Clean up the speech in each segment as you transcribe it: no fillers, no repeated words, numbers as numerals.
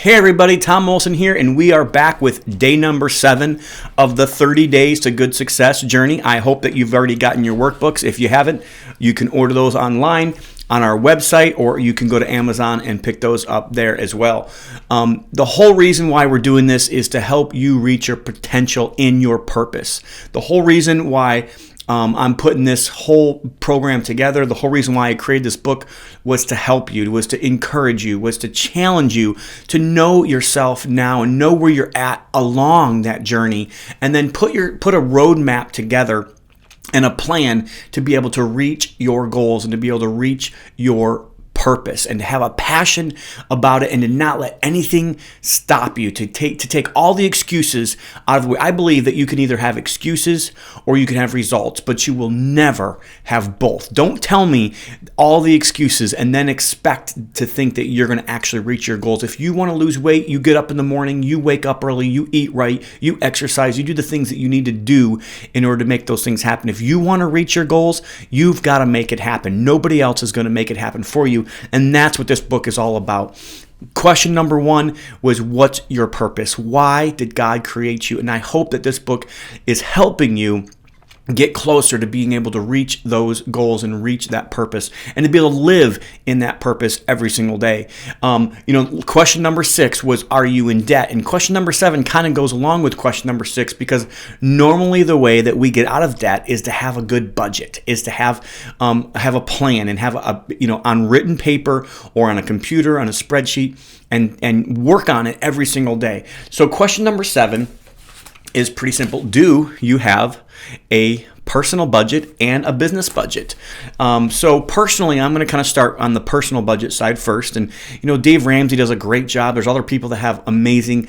Hey everybody, Tom Olson here, and we are back with day number 7 of the 30 Days to Good Success journey. I hope that you've already gotten your workbooks. If you haven't, you can order those online on our website, or you can go to Amazon and pick those up there as well. The whole reason why we're doing this is to help you reach your potential in your purpose. The whole reason why I'm putting this whole program together, the whole reason why I created this book was to help you, was to encourage you, was to challenge you to know yourself now and know where you're at along that journey, and then put a roadmap together and a plan to be able to reach your goals and to be able to reach your purpose and to have a passion about it and to not let anything stop you, to take all the excuses out of the way. I believe that you can either have excuses or you can have results, but you will never have both. Don't tell me all the excuses and then expect to think that you're going to actually reach your goals. If you want to lose weight, you get up in the morning, you wake up early, you eat right, you exercise, you do the things that you need to do in order to make those things happen. If you want to reach your goals, you've got to make it happen. Nobody else is going to make it happen for you. And that's what this book is all about. Question number 1 was, what's your purpose? Why did God create you? And I hope that this book is helping you get closer to being able to reach those goals and reach that purpose and to be able to live in that purpose every single day. Question number 6 was, are you in debt? And question number 7 kind of goes along with question number 6, because normally the way that we get out of debt is to have a good budget, is to have a plan and have on written paper or on a computer, on a spreadsheet, and work on it every single day. So question number 7 is pretty simple. Do you have a personal budget and a business budget? So personally, I'm going to kind of start on the personal budget side first. And, Dave Ramsey does a great job. There's other people that have amazing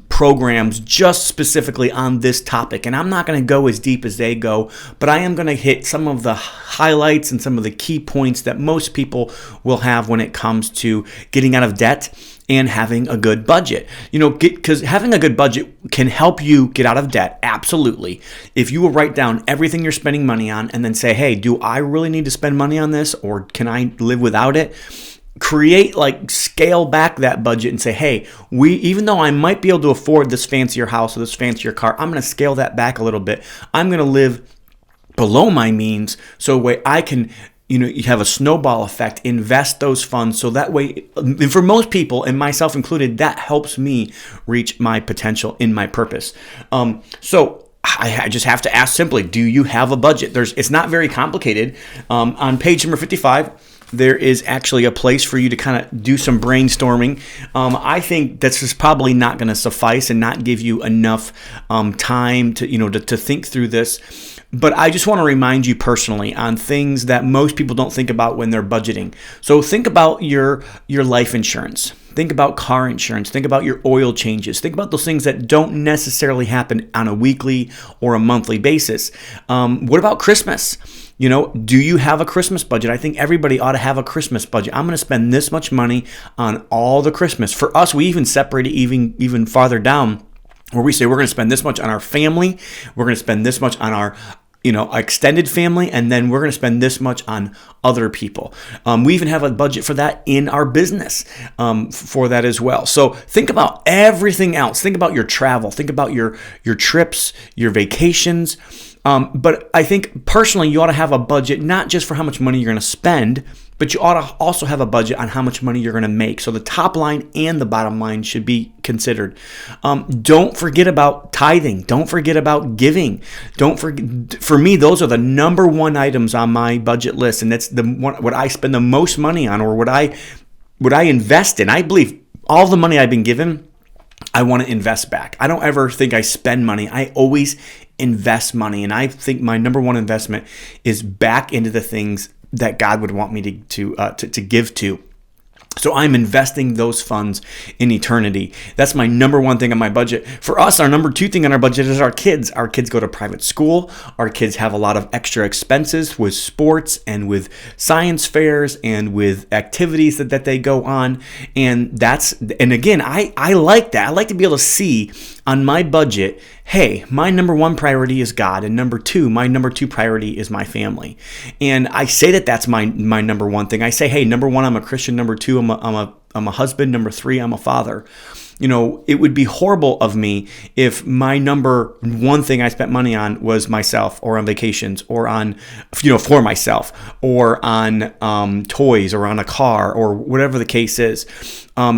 programs just specifically on this topic. And I'm not going to go as deep as they go, but I am going to hit some of the highlights and some of the key points that most people will have when it comes to getting out of debt and having a good budget. Because having a good budget can help you get out of debt, absolutely. If you will write down everything you're spending money on and then say, hey, do I really need to spend money on this, or can I live without it? Scale back that budget and say, hey, even though I might be able to afford this fancier house or this fancier car, I'm going to scale that back a little bit. I'm going to live below my means so way I can you have a snowball effect, invest those funds so that way, and for most people, and myself included, that helps me reach my potential in my purpose. So I just have to ask simply, do you have a budget? It's not very complicated. On page number 55, there is actually a place for you to kind of do some brainstorming. I think this is probably not going to suffice and not give you enough time to think through this. But I just want to remind you personally on things that most people don't think about when they're budgeting. So think about your life insurance. Think about car insurance. Think about your oil changes. Think about those things that don't necessarily happen on a weekly or a monthly basis. What about Christmas? Do you have a Christmas budget? I think everybody ought to have a Christmas budget. I'm going to spend this much money on all the Christmas. For us, we even separate it even farther down, where we say we're going to spend this much on our family, we're going to spend this much on our extended family, and then we're going to spend this much on other people. We even have a budget for that in our business for that as well. So think about everything else. Think about your travel. Think about your trips, your vacations. But I think personally, you ought to have a budget, not just for how much money you're going to spend, but you ought to also have a budget on how much money you're going to make. So the top line and the bottom line should be considered. Don't forget about tithing. Don't forget about giving. For me, those are the number 1 items on my budget list, and that's what I spend the most money on, or what I invest in. I believe all the money I've been given, I want to invest back. I don't ever think I spend money. I always invest money, and I think my number 1 investment is back into the things that God would want me to give to. So I'm investing those funds in eternity. That's my number 1 thing on my budget. For us, our number 2 thing on our budget is our kids. Our kids go to private school. Our kids have a lot of extra expenses with sports and with science fairs and with activities that they go on. And again, I like that. I like to be able to see on my budget, hey, my number 1 priority is God, and my number 2 priority is my family. And I say that's my number 1 thing. I say, hey, number 1, I'm a Christian. Number 2, I'm I'm a husband. Number 3, I'm a father. It would be horrible of me if my number one thing I spent money on was myself, or on vacations, or on, for myself, or on toys, or on a car, or whatever the case is.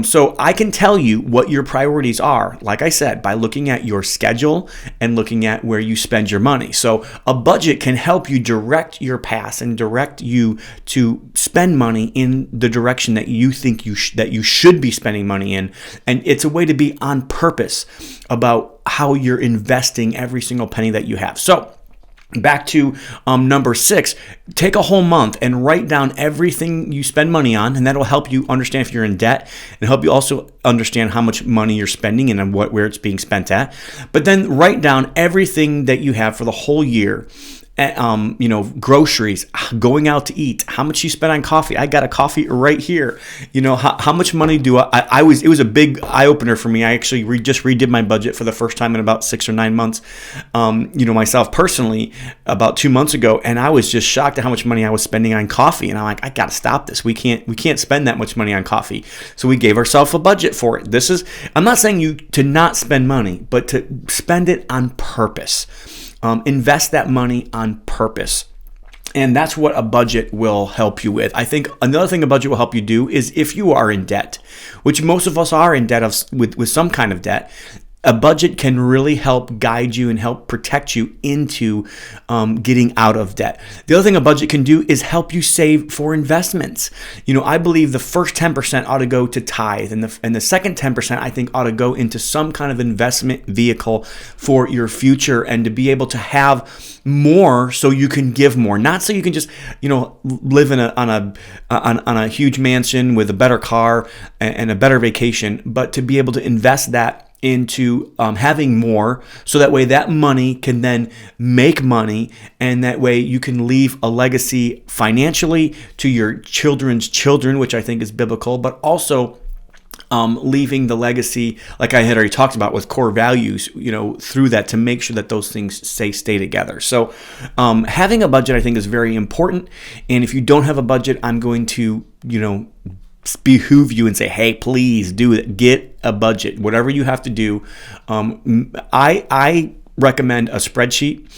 So I can tell you what your priorities are, like I said, by looking at your schedule and looking at where you spend your money. So a budget can help you direct your path and direct you to spend money in the direction that you think that you should be spending money in. And it's a way to be on purpose about how you're investing every single penny that you have. So back to number 6, take a whole month and write down everything you spend money on, and that'll help you understand if you're in debt and help you also understand how much money you're spending and where it's being spent at. But then write down everything that you have for the whole year. Groceries, going out to eat, how much you spend on coffee. I got a coffee right here. How much money do it was a big eye opener for me. I actually just redid my budget for the first time in about 6 or 9 months, myself personally, about 2 months ago. And I was just shocked at how much money I was spending on coffee. And I'm like, I got to stop this. We can't spend that much money on coffee. So we gave ourselves a budget for it. I'm not saying you to not spend money, but to spend it on purpose. Invest that money on purpose. And that's what a budget will help you with. I think another thing a budget will help you do is if you are in debt, which most of us are in debt with some kind of debt, a budget can really help guide you and help protect you into getting out of debt. The other thing a budget can do is help you save for investments. I believe the first 10% ought to go to tithe, and the second 10% I think ought to go into some kind of investment vehicle for your future, and to be able to have more so you can give more, not so you can just live on a huge mansion with a better car and a better vacation, but to be able to invest that into having more, so that way that money can then make money, and that way you can leave a legacy financially to your children's children, which I think is biblical, but also leaving the legacy, like I had already talked about, with core values, through that, to make sure that those things stay together. So having a budget, I think, is very important. And if you don't have a budget, I'm going to, behoove you and say, hey, please do it. Get a budget, whatever you have to do. I recommend a spreadsheet.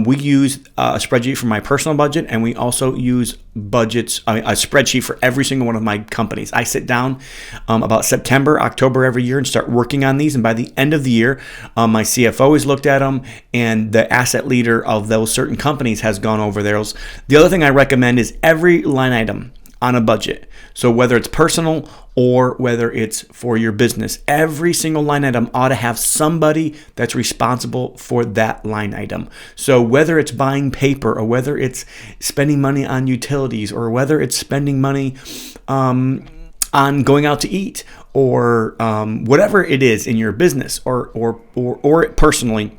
We use a spreadsheet for my personal budget, and we also use a spreadsheet for every single one of my companies. I sit down about September, October every year and start working on these. And by the end of the year, my CFO has looked at them, and the asset leader of those certain companies has gone over those. The other thing I recommend is every line item on a budget. So whether it's personal or whether it's for your business, every single line item ought to have somebody that's responsible for that line item. So whether it's buying paper, or whether it's spending money on utilities, or whether it's spending money on going out to eat, or whatever it is in your business or personally,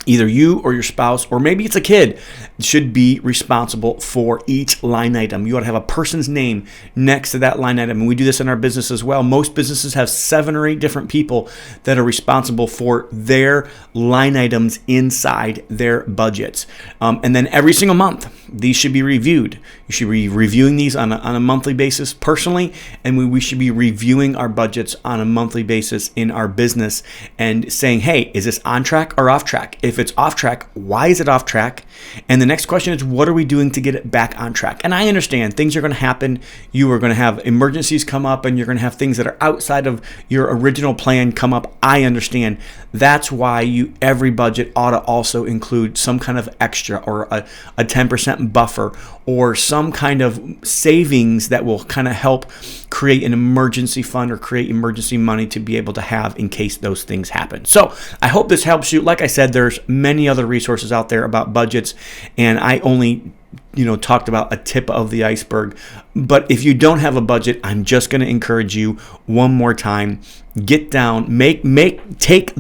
either you or your spouse, or maybe it's a kid, should be responsible for each line item. You ought to have a person's name next to that line item. And we do this in our business as well. Most businesses have 7 or 8 different people that are responsible for their line items inside their budgets. And then every single month, these should be reviewed. You should be reviewing these on a monthly basis personally, and we should be reviewing our budgets on a monthly basis in our business and saying, hey, is this on track or off track? If it's off track, why is it off track? And the next question is, what are we doing to get it back on track? And I understand things are going to happen. You are going to have emergencies come up, and you're going to have things that are outside of your original plan come up. I understand. That's why every budget ought to also include some kind of extra, or a 10% buffer, or some kind of savings that will kind of help create an emergency fund or create emergency money to be able to have in case those things happen. So I hope this helps you. Like I said, there's many other resources out there about budgets, and I only talked about a tip of the iceberg. But if you don't have a budget, I'm just going to encourage you one more time, get down, take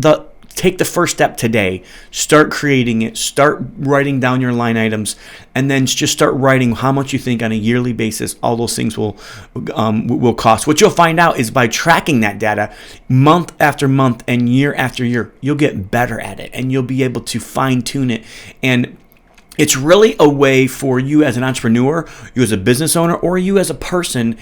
the first step today. Start creating it. Start writing down your line items, and then just start writing how much you think on a yearly basis all those things will cost. What you'll find out is by tracking that data month after month and year after year, you'll get better at it, and you'll be able to fine tune it. And it's really a way for you as an entrepreneur, you as a business owner, or you as a person,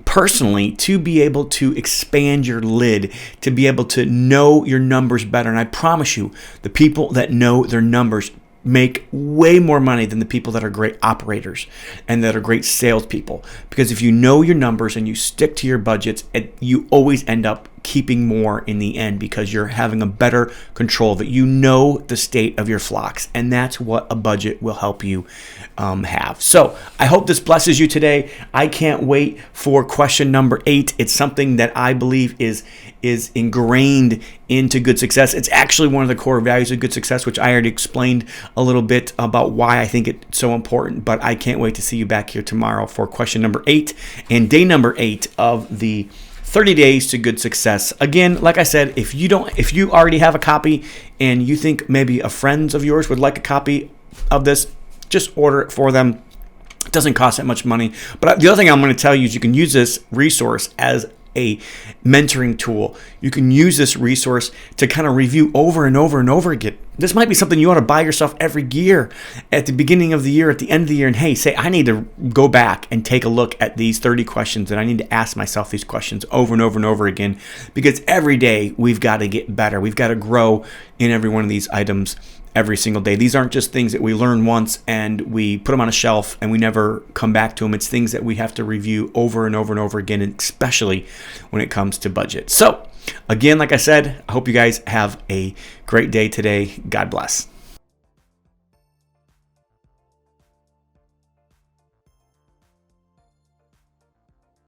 personally to be able to expand your lid, to be able to know your numbers better. And I promise you, the people that know their numbers make way more money than the people that are great operators and that are great salespeople. Because if you know your numbers and you stick to your budgets, you always end up keeping more in the end because you're having a better control of it. You know the state of your flocks, and that's what a budget will help you have. So I hope this blesses you today. I can't wait for question number 8. It's something that I believe is ingrained into Good Success. It's actually one of the core values of Good Success, which I already explained a little bit about why I think it's so important. But I can't wait to see you back here tomorrow for question number 8 and day number 8 of the 30 days to good success. Again, like I said, if you already have a copy and you think maybe a friend of yours would like a copy of this, just order it for them. It doesn't cost that much money. But the other thing I'm going to tell you is you can use this resource as a mentoring tool. You can use this resource to kind of review over and over and over again. This might be something you ought to buy yourself every year at the beginning of the year, at the end of the year, and hey, say, I need to go back and take a look at these 30 questions, and I need to ask myself these questions over and over and over again, because every day we've got to get better. We've got to grow in every one of these items every single day. These aren't just things that we learn once and we put them on a shelf and we never come back to them. It's things that we have to review over and over and over again, and especially when it comes to budget. So again, like I said, I hope you guys have a great day today. God bless.